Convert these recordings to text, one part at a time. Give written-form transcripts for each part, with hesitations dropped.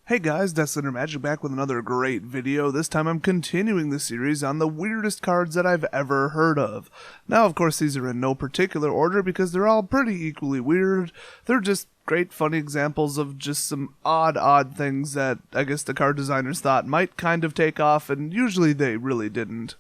Hey guys, Deathslander Magic back with another great video. This time I'm continuing the series on the weirdest cards that I've ever heard of. Now, of course, these are in no particular order because they're all pretty equally weird. They're just great funny examples of just some odd things that I guess the card designers thought might kind of take off, and usually they really didn't.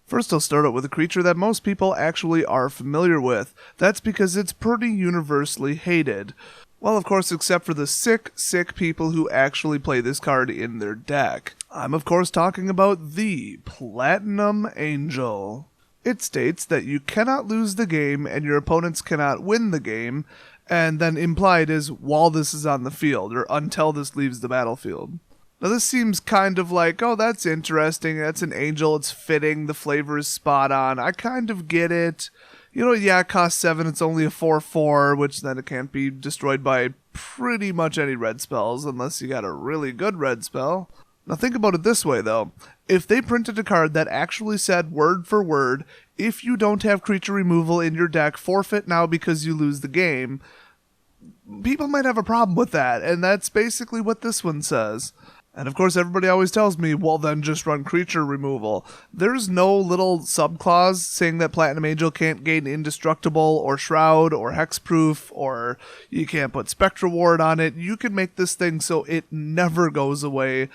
First, I'll start out with a creature that most people actually are familiar with. That's because it's pretty universally hated. Well, of course, except for the sick people who actually play this card in their deck. I'm, of course, talking about the Platinum Angel. It states that you cannot lose the game and your opponents cannot win the game, and then implied is while this is on the field, or until this leaves the battlefield. Now, this seems kind of like, oh, that's interesting, that's an angel, it's fitting, the flavor is spot on, I kind of get it. You know, yeah, it costs 7, it's only a 4/4, which then it can't be destroyed by pretty much any red spells, unless you got a really good red spell. Now think about it this way, though. If they printed a card that actually said word for word, if you don't have creature removal in your deck, forfeit now because you lose the game, people might have a problem with that, and that's basically what this one says. And of course, everybody always tells me, well, then just run creature removal. There's no little subclause saying that Platinum Angel can't gain Indestructible or Shroud or Hexproof, or you can't put Spectral Ward on it. You can make this thing so it never goes away,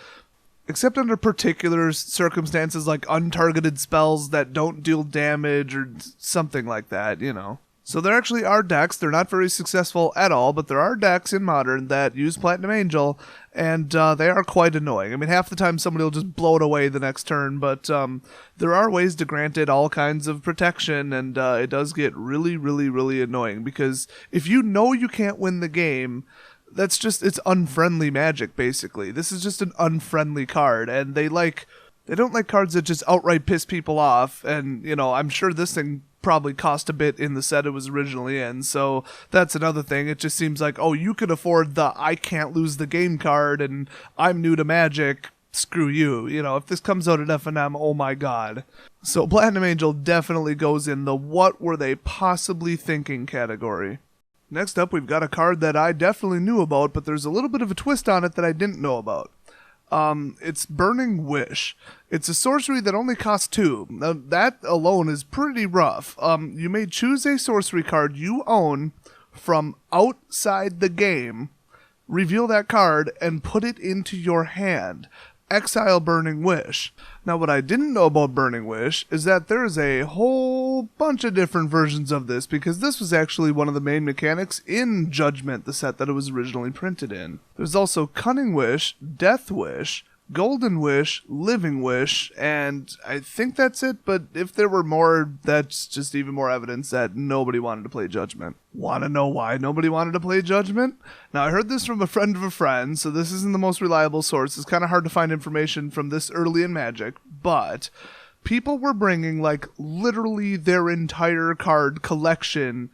except under particular circumstances like untargeted spells that don't deal damage or something like that, you know. So there actually are decks, they're not very successful at all, but there are decks in Modern that use Platinum Angel, and they are quite annoying. I mean, half the time somebody will just blow it away the next turn, but there are ways to grant it all kinds of protection, and it does get really annoying, because if you know you can't win the game, that's just, it's unfriendly Magic, basically. This is just an unfriendly card, and they don't like cards that just outright piss people off, and, you know, I'm sure this thing probably cost a bit in the set it was originally in, so that's another thing. It just seems like, oh, you could afford the I can't lose the game card, and I'm new to Magic, screw you. You know, if this comes out at F&M, oh my god. So Platinum Angel definitely goes in the what were they possibly thinking category. Next up, we've got a card that I definitely knew about, but there's a little bit of a twist on it that I didn't know about. It's Burning Wish. It's a sorcery that only costs 2. Now, that alone is pretty rough. You may choose a sorcery card you own from outside the game, reveal that card, and put it into your hand. Exile Burning Wish. Now, what I didn't know about Burning Wish is that there's a whole bunch of different versions of this, because this was actually one of the main mechanics in Judgment, the set that it was originally printed in. There's also Cunning Wish, Death Wish, Golden Wish, Living Wish, and I think that's it, but if there were more, that's just even more evidence that nobody wanted to play Judgment. Want to know why nobody wanted to play Judgment? Now, I heard this from a friend of a friend, so this isn't the most reliable source. It's kind of hard to find information from this early in Magic, but people were bringing, like, literally their entire card collection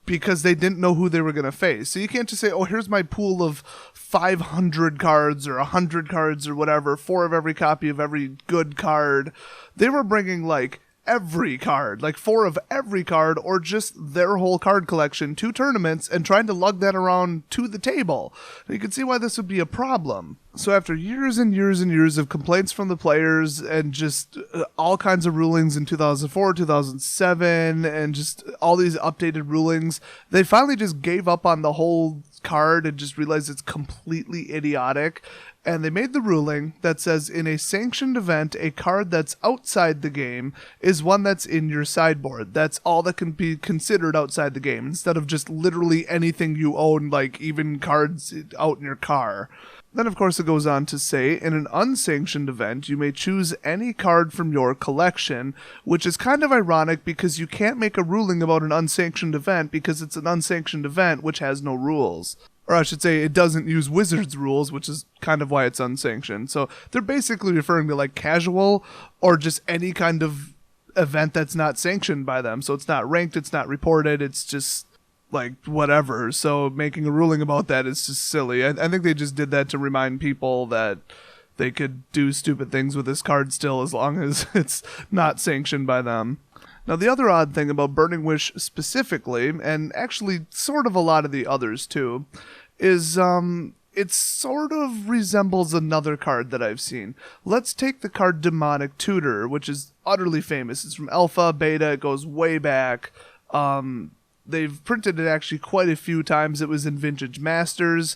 because they didn't know who they were going to face. So you can't just say, oh, here's my pool of 500 cards or 100 cards or whatever, 4 of every copy of every good card. They were bringing, like, every card, like 4 of every card, or just their whole card collection to tournaments and trying to lug that around to the table. You can see why this would be a problem. So after years and years of complaints from the players and just all kinds of rulings in 2004, 2007, and just all these updated rulings, they finally just gave up on the whole card and just realized it's completely idiotic. And they made the ruling that says in a sanctioned event, a card that's outside the game is one that's in your sideboard. That's all that can be considered outside the game, instead of just literally anything you own, like even cards out in your car. Then, of course, it goes on to say, in an unsanctioned event, you may choose any card from your collection, which is kind of ironic because you can't make a ruling about an unsanctioned event because it's an unsanctioned event which has no rules. Or I should say, it doesn't use Wizards rules, which is kind of why it's unsanctioned. So they're basically referring to, like, casual or just any kind of event that's not sanctioned by them. So it's not ranked, it's not reported, it's just, like, whatever. So making a ruling about that is just silly. I think they just did that to remind people that they could do stupid things with this card still as long as it's not sanctioned by them. Now, the other odd thing about Burning Wish specifically, and actually sort of a lot of the others too, is it sort of resembles another card that I've seen. Let's take the card Demonic Tutor, which is utterly famous. It's from Alpha, Beta, it goes way back. They've printed it actually quite a few times. It was in Vintage Masters.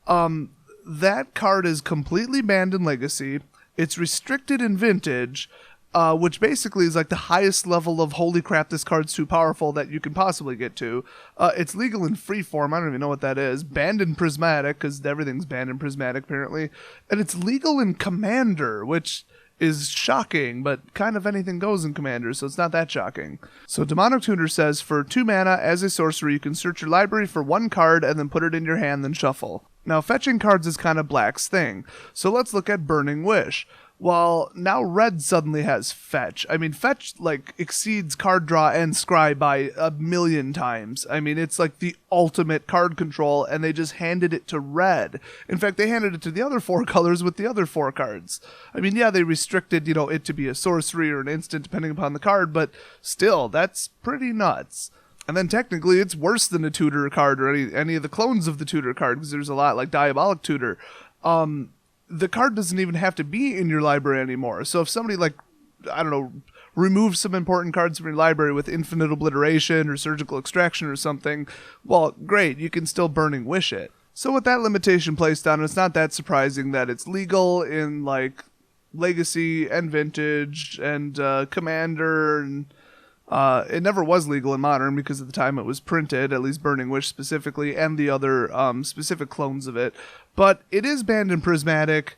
That card is completely banned in Legacy. It's restricted in Vintage, which basically is like the highest level of holy crap, this card's too powerful that you can possibly get to. It's legal in Freeform, I don't even know what that is. Banned in Prismatic, because everything's banned in Prismatic apparently. And it's legal in Commander, which is shocking, but kind of anything goes in Commander, so it's not that shocking. So Demonic Tutor says, for 2 mana, as a sorcerer, you can search your library for 1 card and then put it in your hand, then shuffle. Now, fetching cards is kind of Black's thing, so let's look at Burning Wish. Well, now Red suddenly has Fetch. I mean, Fetch, like, exceeds card draw and scry by 1,000,000 times. I mean, it's like the ultimate card control, and they just handed it to Red. In fact, they handed it to the other 4 colors with the other 4 cards. I mean, yeah, they restricted, it to be a sorcery or an instant depending upon the card, but still, that's pretty nuts. And then technically it's worse than a Tutor card or any of the clones of the Tutor card, because there's a lot like Diabolic Tutor. The card doesn't even have to be in your library anymore. So if somebody, like, I don't know, removes some important cards from your library with Infinite Obliteration or Surgical Extraction or something, well, great, you can still Burning Wish it. So with that limitation placed on it, it's not that surprising that it's legal in, like, Legacy and Vintage and Commander, and it never was legal in Modern because at the time it was printed, at least Burning Wish specifically, and the other specific clones of it. But it is banned in Prismatic.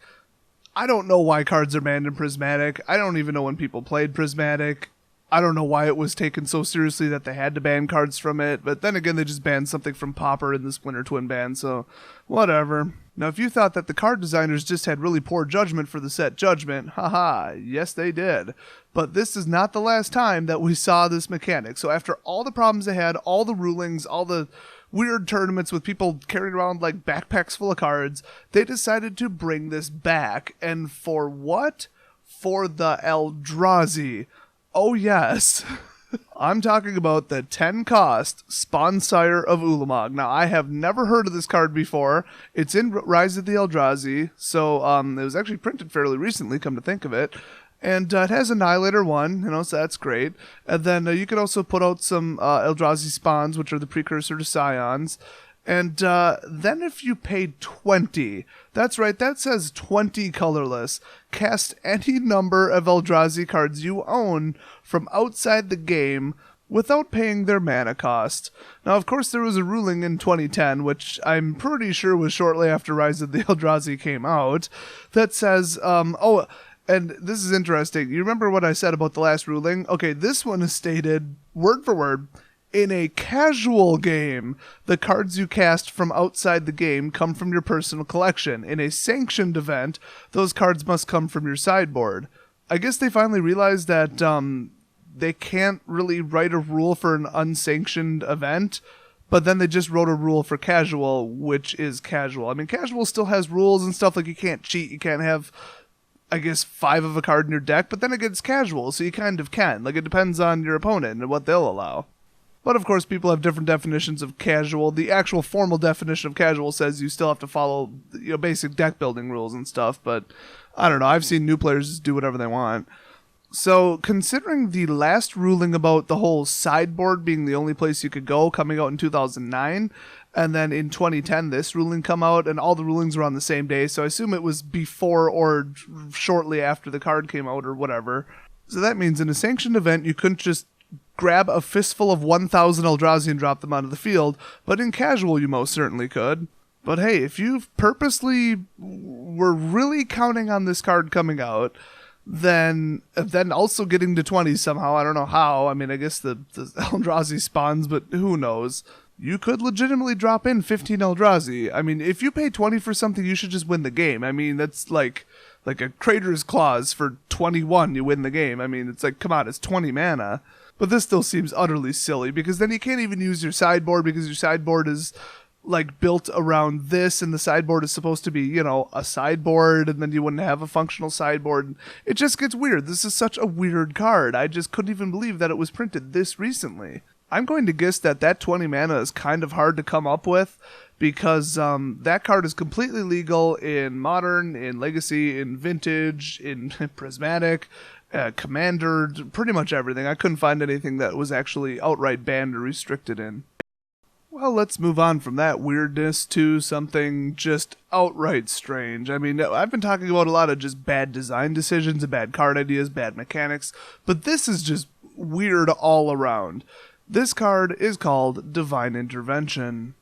I don't know why cards are banned in Prismatic. I don't even know when people played Prismatic. I don't know why it was taken so seriously that they had to ban cards from it. But then again, they just banned something from Pauper in this Winter Twin ban, so whatever. Now, if you thought that the card designers just had really poor judgment for the set Judgment, haha, yes they did. But this is not the last time that we saw this mechanic. So after all the problems they had, all the rulings, all the weird tournaments with people carrying around like backpacks full of cards, they decided to bring this back. And for what? For the Eldrazi. Oh yes. I'm talking about the 10-cost Spawnsire of Ulamog. Now, I have never heard of this card before. It's in Rise of the Eldrazi, so it was actually printed fairly recently, come to think of it. And it has Annihilator 1, so that's great. And then you can also put out some Eldrazi spawns, which are the precursor to Scions. And then if you paid 20, that's right, that says 20 colorless, cast any number of Eldrazi cards you own from outside the game without paying their mana cost. Now, of course, there was a ruling in 2010, which I'm pretty sure was shortly after Rise of the Eldrazi came out, that says, and this is interesting. You remember what I said about the last ruling? Okay, this one is stated, word for word, in a casual game, the cards you cast from outside the game come from your personal collection. In a sanctioned event, those cards must come from your sideboard. I guess they finally realized that they can't really write a rule for an unsanctioned event, but then they just wrote a rule for casual, which is casual. I mean, casual still has rules and stuff, like you can't cheat, you can't have, I guess, 5 of a card in your deck, but then again, it's casual, so you kind of can. Like, it depends on your opponent and what they'll allow. But of course, people have different definitions of casual. The actual formal definition of casual says you still have to follow, basic deck building rules and stuff, but I don't know, I've seen new players just do whatever they want. So, considering the last ruling about the whole sideboard being the only place you could go coming out in 2009, and then in 2010 this ruling come out, and all the rulings were on the same day, so I assume it was before or shortly after the card came out or whatever. So that means in a sanctioned event, you couldn't just grab a fistful of 1,000 Eldrazi and drop them onto the field, but in casual you most certainly could. But hey, if you purposely were really counting on this card coming out, then also getting to 20 somehow, I don't know how, I mean, I guess the Eldrazi spawns, but who knows, you could legitimately drop in 15 Eldrazi. I mean, if you pay 20 for something, you should just win the game. I mean, that's like a Crater's Clause for 21, you win the game. I mean, it's like, come on, it's 20 mana. But this still seems utterly silly, because then you can't even use your sideboard, because your sideboard is like built around this, and the sideboard is supposed to be, a sideboard, and then you wouldn't have a functional sideboard. It just gets weird. This is such a weird card. I just couldn't even believe that it was printed this recently. I'm going to guess that 20 mana is kind of hard to come up with, because that card is completely legal in Modern, in Legacy, in Vintage, in Prismatic, Commander, pretty much everything. I couldn't find anything that was actually outright banned or restricted in. Well, let's move on from that weirdness to something just outright strange. I mean, I've been talking about a lot of just bad design decisions and bad card ideas, bad mechanics, but this is just weird all around. This card is called Divine Intervention.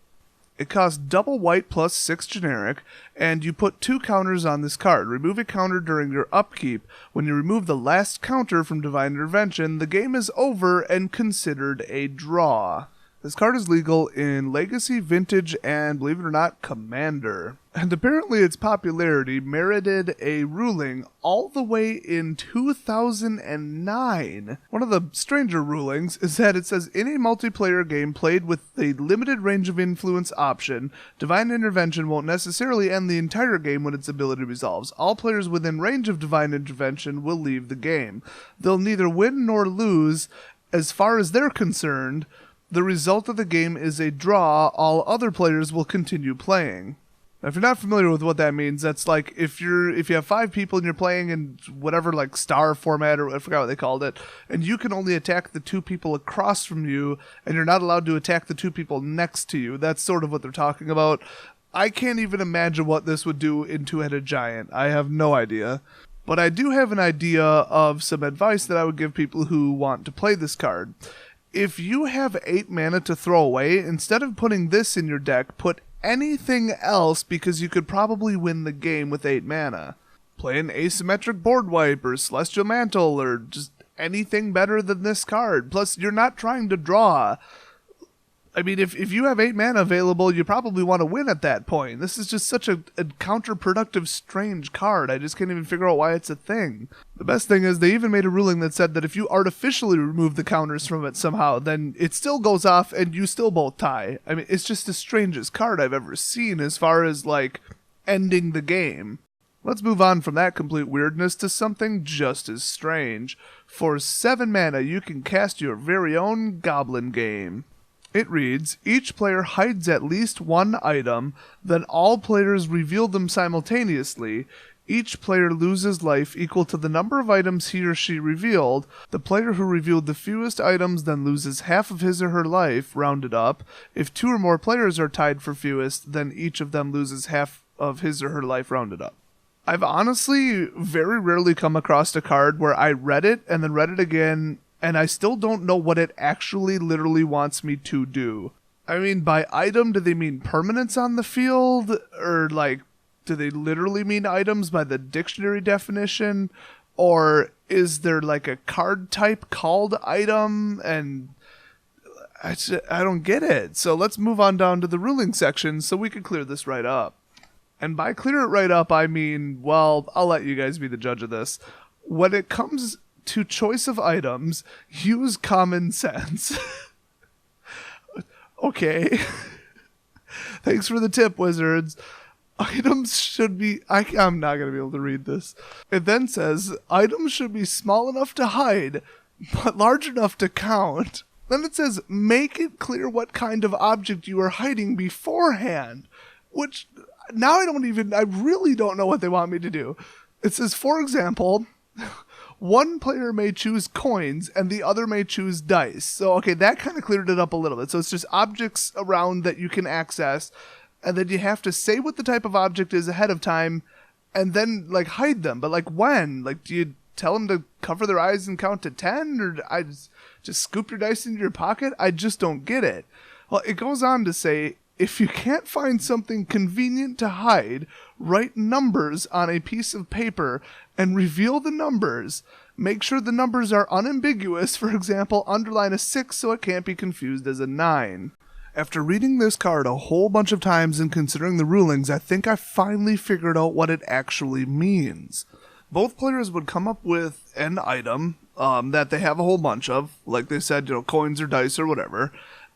It costs double white plus 6 generic, and you put 2 counters on this card. Remove a counter during your upkeep. When you remove the last counter from Divine Intervention, the game is over and considered a draw. This card is legal in Legacy, Vintage, and, believe it or not, Commander. And apparently its popularity merited a ruling all the way in 2009. One of the stranger rulings is that it says, in a multiplayer game played with a limited range of influence option, Divine Intervention won't necessarily end the entire game when its ability resolves. All players within range of Divine Intervention will leave the game. They'll neither win nor lose. As far as they're concerned, the result of the game is a draw. All other players will continue playing. Now, if you're not familiar with what that means, that's like if you have 5 people and you're playing in whatever like star format, or I forgot what they called it, and you can only attack the 2 people across from you, and you're not allowed to attack the 2 people next to you. That's sort of what they're talking about. I can't even imagine what this would do in Two-Headed Giant. I have no idea. But I do have an idea of some advice that I would give people who want to play this card. If you have 8 mana to throw away, instead of putting this in your deck, put anything else, because you could probably win the game with 8 mana. Play an Asymmetric Board Wipe or Celestial Mantle or just anything better than this card. Plus, you're not trying to draw. I mean, if you have 8 mana available, you probably want to win at that point. This is just such a counterproductive, strange card. I just can't even figure out why it's a thing. The best thing is they even made a ruling that said that if you artificially remove the counters from it somehow, then it still goes off and you still both tie. I mean, it's just the strangest card I've ever seen as far as, like, ending the game. Let's move on from that complete weirdness to something just as strange. For 7 mana, you can cast your very own Goblin Game. It reads, each player hides at least 1 item, then all players reveal them simultaneously. Each player loses life equal to the number of items he or she revealed. The player who revealed the fewest items then loses half of his or her life, rounded up. If 2 or more players are tied for fewest, then each of them loses half of his or her life, rounded up. I've honestly very rarely come across a card where I read it and then read it again, and I still don't know what it actually literally wants me to do. I mean, by item, do they mean permanents on the field? Or, like, do they literally mean items by the dictionary definition? Or is there, like, a card type called item? And I don't get it. So let's move on down to the ruling section so we can clear this right up. And by clear it right up, I mean, well, I'll let you guys be the judge of this. When it comes to choice of items, use common sense. Okay. Thanks for the tip, wizards. Items should be... I'm not going to be able to read this. It then says, items should be small enough to hide, but large enough to count. Then it says, make it clear what kind of object you are hiding beforehand. Which, now I really don't know what they want me to do. It says, for example... One player may choose coins and the other may choose dice. So, okay, that kind of cleared it up a little bit. So it's just objects around that you can access, and then you have to say what the type of object is ahead of time and then, like, hide them. But, like, when? Like, do you tell them to cover their eyes and count to 10? Or just scoop your dice into your pocket? I just don't get it. Well, it goes on to say, if you can't find something convenient to hide, write numbers on a piece of paper and reveal the numbers. Make sure the numbers are unambiguous. For example, underline a 6 so it can't be confused as a 9. After reading this card a whole bunch of times and considering the rulings, I think I finally figured out what it actually means. Both players would come up with an item that they have a whole bunch of, like they said, coins or dice or whatever.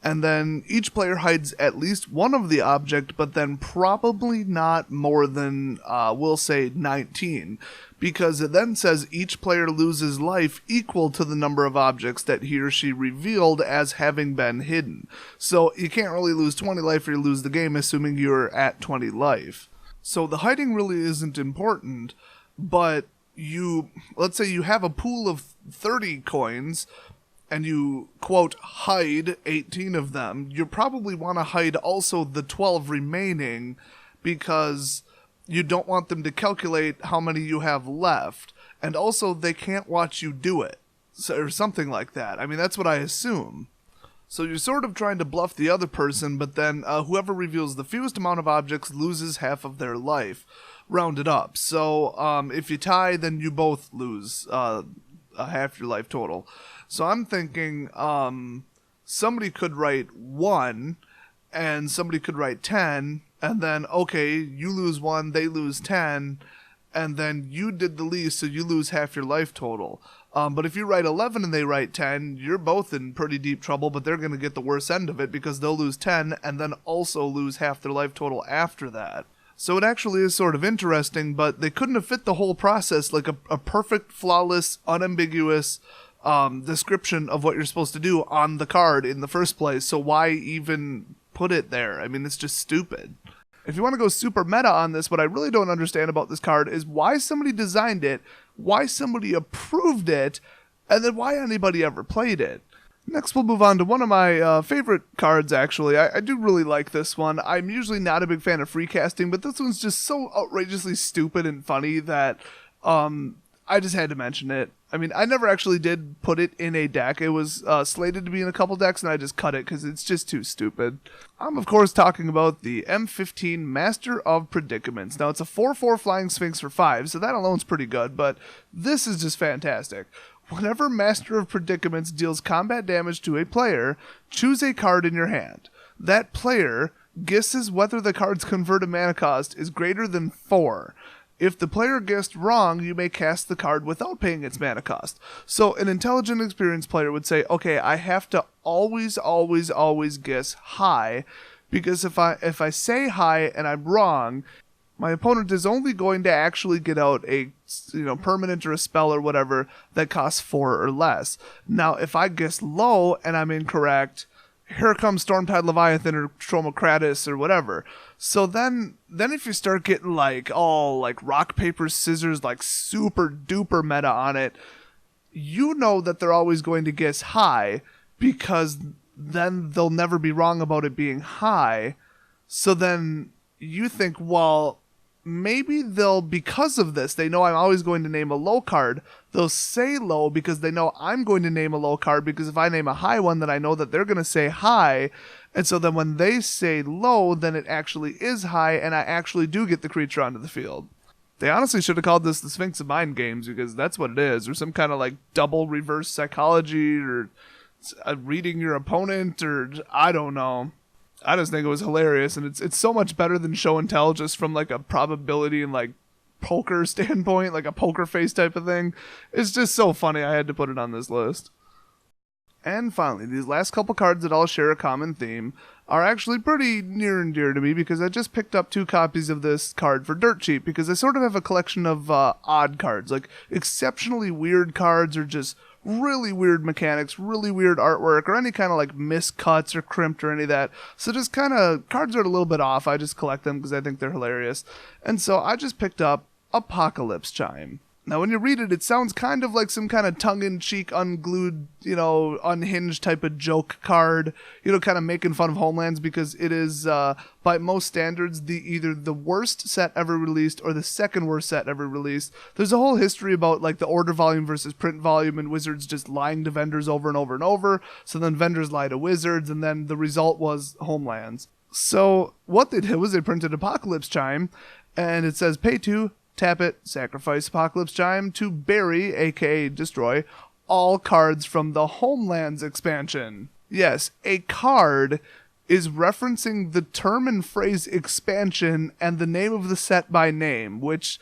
and then each player hides at least one of the object, but then probably not more than, we'll say 19, because it then says each player loses life equal to the number of objects that he or she revealed as having been hidden. So you can't really lose 20 life or you lose the game, assuming you're at 20 life. So the hiding really isn't important, but let's say you have a pool of 30 coins, and you, quote, hide 18 of them, you probably want to hide also the 12 remaining, because you don't want them to calculate how many you have left. And also, they can't watch you do it, or something like that. I mean, that's what I assume. So you're sort of trying to bluff the other person, but then whoever reveals the fewest amount of objects loses half of their life, rounded up. So if you tie, then you both lose half your life total. So I'm thinking somebody could write 1, and somebody could write 10, and then, okay, you lose 1, they lose 10, and then you did the least, so you lose half your life total. But if you write 11 and they write 10, you're both in pretty deep trouble, but they're going to get the worst end of it, because they'll lose 10 and then also lose half their life total after that. So it actually is sort of interesting, but they couldn't have fit the whole process, like a perfect, flawless, unambiguous description of what you're supposed to do on the card in the first place, so why even put it there? I mean, it's just stupid. If you want to go super meta on this, what I really don't understand about this card is why somebody designed it, why somebody approved it, and then why anybody ever played it. Next, we'll move on to one of my favorite cards, actually. I do really like this one. I'm usually not a big fan of free casting, but this one's just so outrageously stupid and funny that I just had to mention it. I mean, I never actually did put it in a deck. It was slated to be in a couple decks, and I just cut it because it's just too stupid. I'm, of course, talking about the M15 Master of Predicaments. Now, it's a 4/4 Flying Sphinx for 5, so that alone's pretty good, but this is just fantastic. Whenever Master of Predicaments deals combat damage to a player, choose a card in your hand. That player guesses whether the card's converted mana cost is greater than 4. If the player guessed wrong, you may cast the card without paying its mana cost. So an intelligent, experienced player would say, okay, I have to always guess high, because if I say high and I'm wrong, my opponent is only going to actually get out a permanent or a spell or whatever that costs 4 or less. Now, if I guess low and I'm incorrect, here comes Stormtide Leviathan or Tromokratis or whatever. So then if you start getting all rock, paper, scissors, super duper meta on it, you know that they're always going to guess high, because then they'll never be wrong about it being high. So then you think, well, maybe because of this, they know I'm always going to name a low card. They'll say low because they know I'm going to name a low card, because if I name a high one, then I know that they're going to say high. And so then when they say low, then it actually is high, and I actually do get the creature onto the field. They honestly should have called this the Sphinx of Mind Games, because that's what it is, or some kind of double reverse psychology, or reading your opponent, or I don't know. I just think it was hilarious, and it's so much better than Show and Tell, just from a probability and poker standpoint, a poker face type of thing. It's just so funny. I had to put it on this list. And finally, these last couple cards that all share a common theme are actually pretty near and dear to me, because I just picked up 2 copies of this card for dirt cheap, because I sort of have a collection of odd cards, exceptionally weird cards, or just really weird mechanics, really weird artwork, or any kind of miscuts or crimped or any of that. So just kind of cards are a little bit off. I just collect them because I think they're hilarious. And so I just picked up Apocalypse Chime. Now, when you read it, it sounds kind of like some kind of tongue-in-cheek, unglued, unhinged type of joke card, kind of making fun of Homelands, because it is, by most standards, either the worst set ever released or the second worst set ever released. There's a whole history about, the order volume versus print volume, and Wizards just lying to vendors over and over and over, so then vendors lie to Wizards, and then the result was Homelands. So what they did was they printed Apocalypse Chime, and it says pay 2, tap it, sacrifice Apocalypse Chime to bury, aka destroy, all cards from the Homelands expansion. Yes, a card is referencing the term and phrase expansion and the name of the set by name, which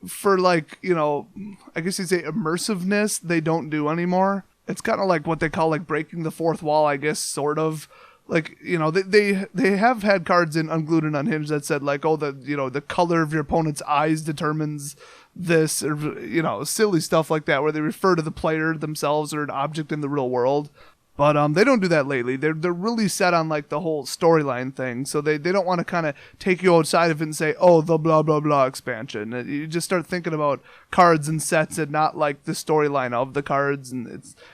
for I guess you'd say immersiveness, they don't do anymore. It's kind of like what they call breaking the fourth wall, I guess, sort of. like, you know, they have had cards in Unglued and Unhinged that said like, oh, the color of your opponent's eyes determines this, or, you know, silly stuff like that where they refer to the player themselves or an object in the real world. But they don't do that lately. They're really set on like the whole storyline thing. So they don't want to kind of take you outside of it and say, oh, the blah blah blah expansion. You just start thinking about cards and sets and not like the storyline of the cards, and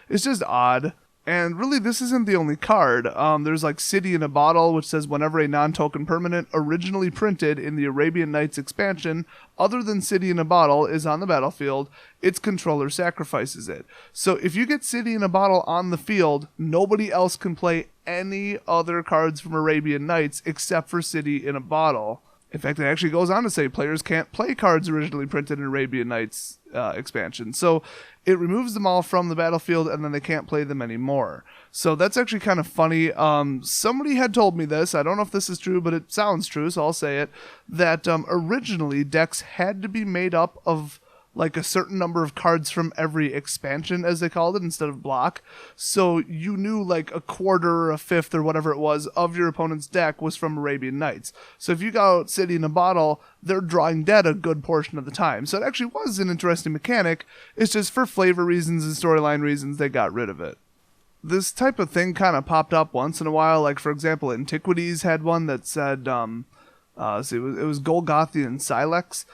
it's just odd. And really, this isn't the only card. There's like City in a Bottle, which says whenever a non-token permanent originally printed in the Arabian Nights expansion, other than City in a Bottle, is on the battlefield, its controller sacrifices it. So if you get City in a Bottle on the field, nobody else can play any other cards from Arabian Nights except for City in a Bottle. In fact, it actually goes on to say players can't play cards originally printed in Arabian Nights expansion. So it removes them all from the battlefield, and then they can't play them anymore. So that's actually kind of funny. Somebody had told me this. I don't know if this is true, but it sounds true, so I'll say it. That originally decks had to be made up of like a certain number of cards from every expansion, as they called it, instead of block. So you knew like a quarter or a fifth or whatever it was of your opponent's deck was from Arabian Nights. So if you got out City in a Bottle, they're drawing dead a good portion of the time. So it actually was an interesting mechanic. It's just for flavor reasons and storyline reasons they got rid of it. This type of thing kind of popped up once in a while. Like, for example, Antiquities had one that said, it was Golgotha and Silex.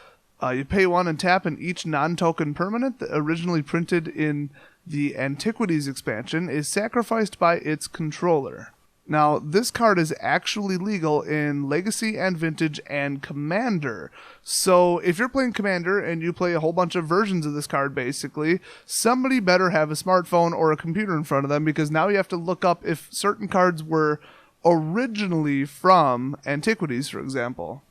You pay 1 and tap, and each non-token permanent that originally printed in the Antiquities expansion is sacrificed by its controller. Now, this card is actually legal in Legacy and Vintage and Commander. So if you're playing Commander and you play a whole bunch of versions of this card, basically, somebody better have a smartphone or a computer in front of them, because now you have to look up if certain cards were originally from Antiquities, for example.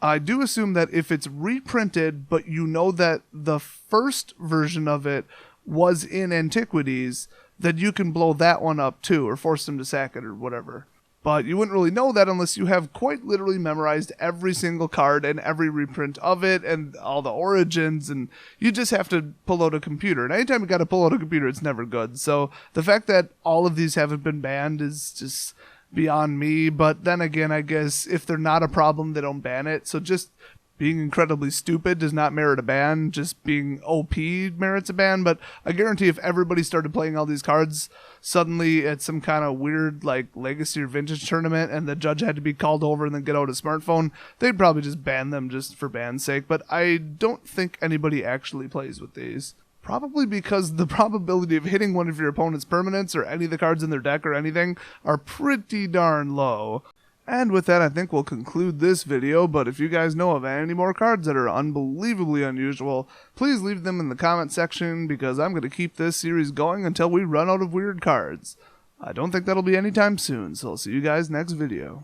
I do assume that if it's reprinted, but you know that the first version of it was in Antiquities, that you can blow that one up too, or force them to sack it, or whatever. But you wouldn't really know that unless you have quite literally memorized every single card and every reprint of it, and all the origins, and you just have to pull out a computer. And anytime you got to pull out a computer, it's never good. So the fact that all of these haven't been banned is just beyond me. But then again, I guess if they're not a problem, they don't ban it. So just being incredibly stupid does not merit a ban. Just being OP merits a ban. But I guarantee if everybody started playing all these cards suddenly at some kind of weird like Legacy or Vintage tournament, and the judge had to be called over and then get out a smartphone, they'd probably just ban them just for ban's sake. But I don't think anybody actually plays with these. Probably because the probability of hitting one of your opponent's permanents or any of the cards in their deck or anything are pretty darn low. And with that, I think we'll conclude this video, but if you guys know of any more cards that are unbelievably unusual, please leave them in the comment section, because I'm going to keep this series going until we run out of weird cards. I don't think that'll be anytime soon, so I'll see you guys next video.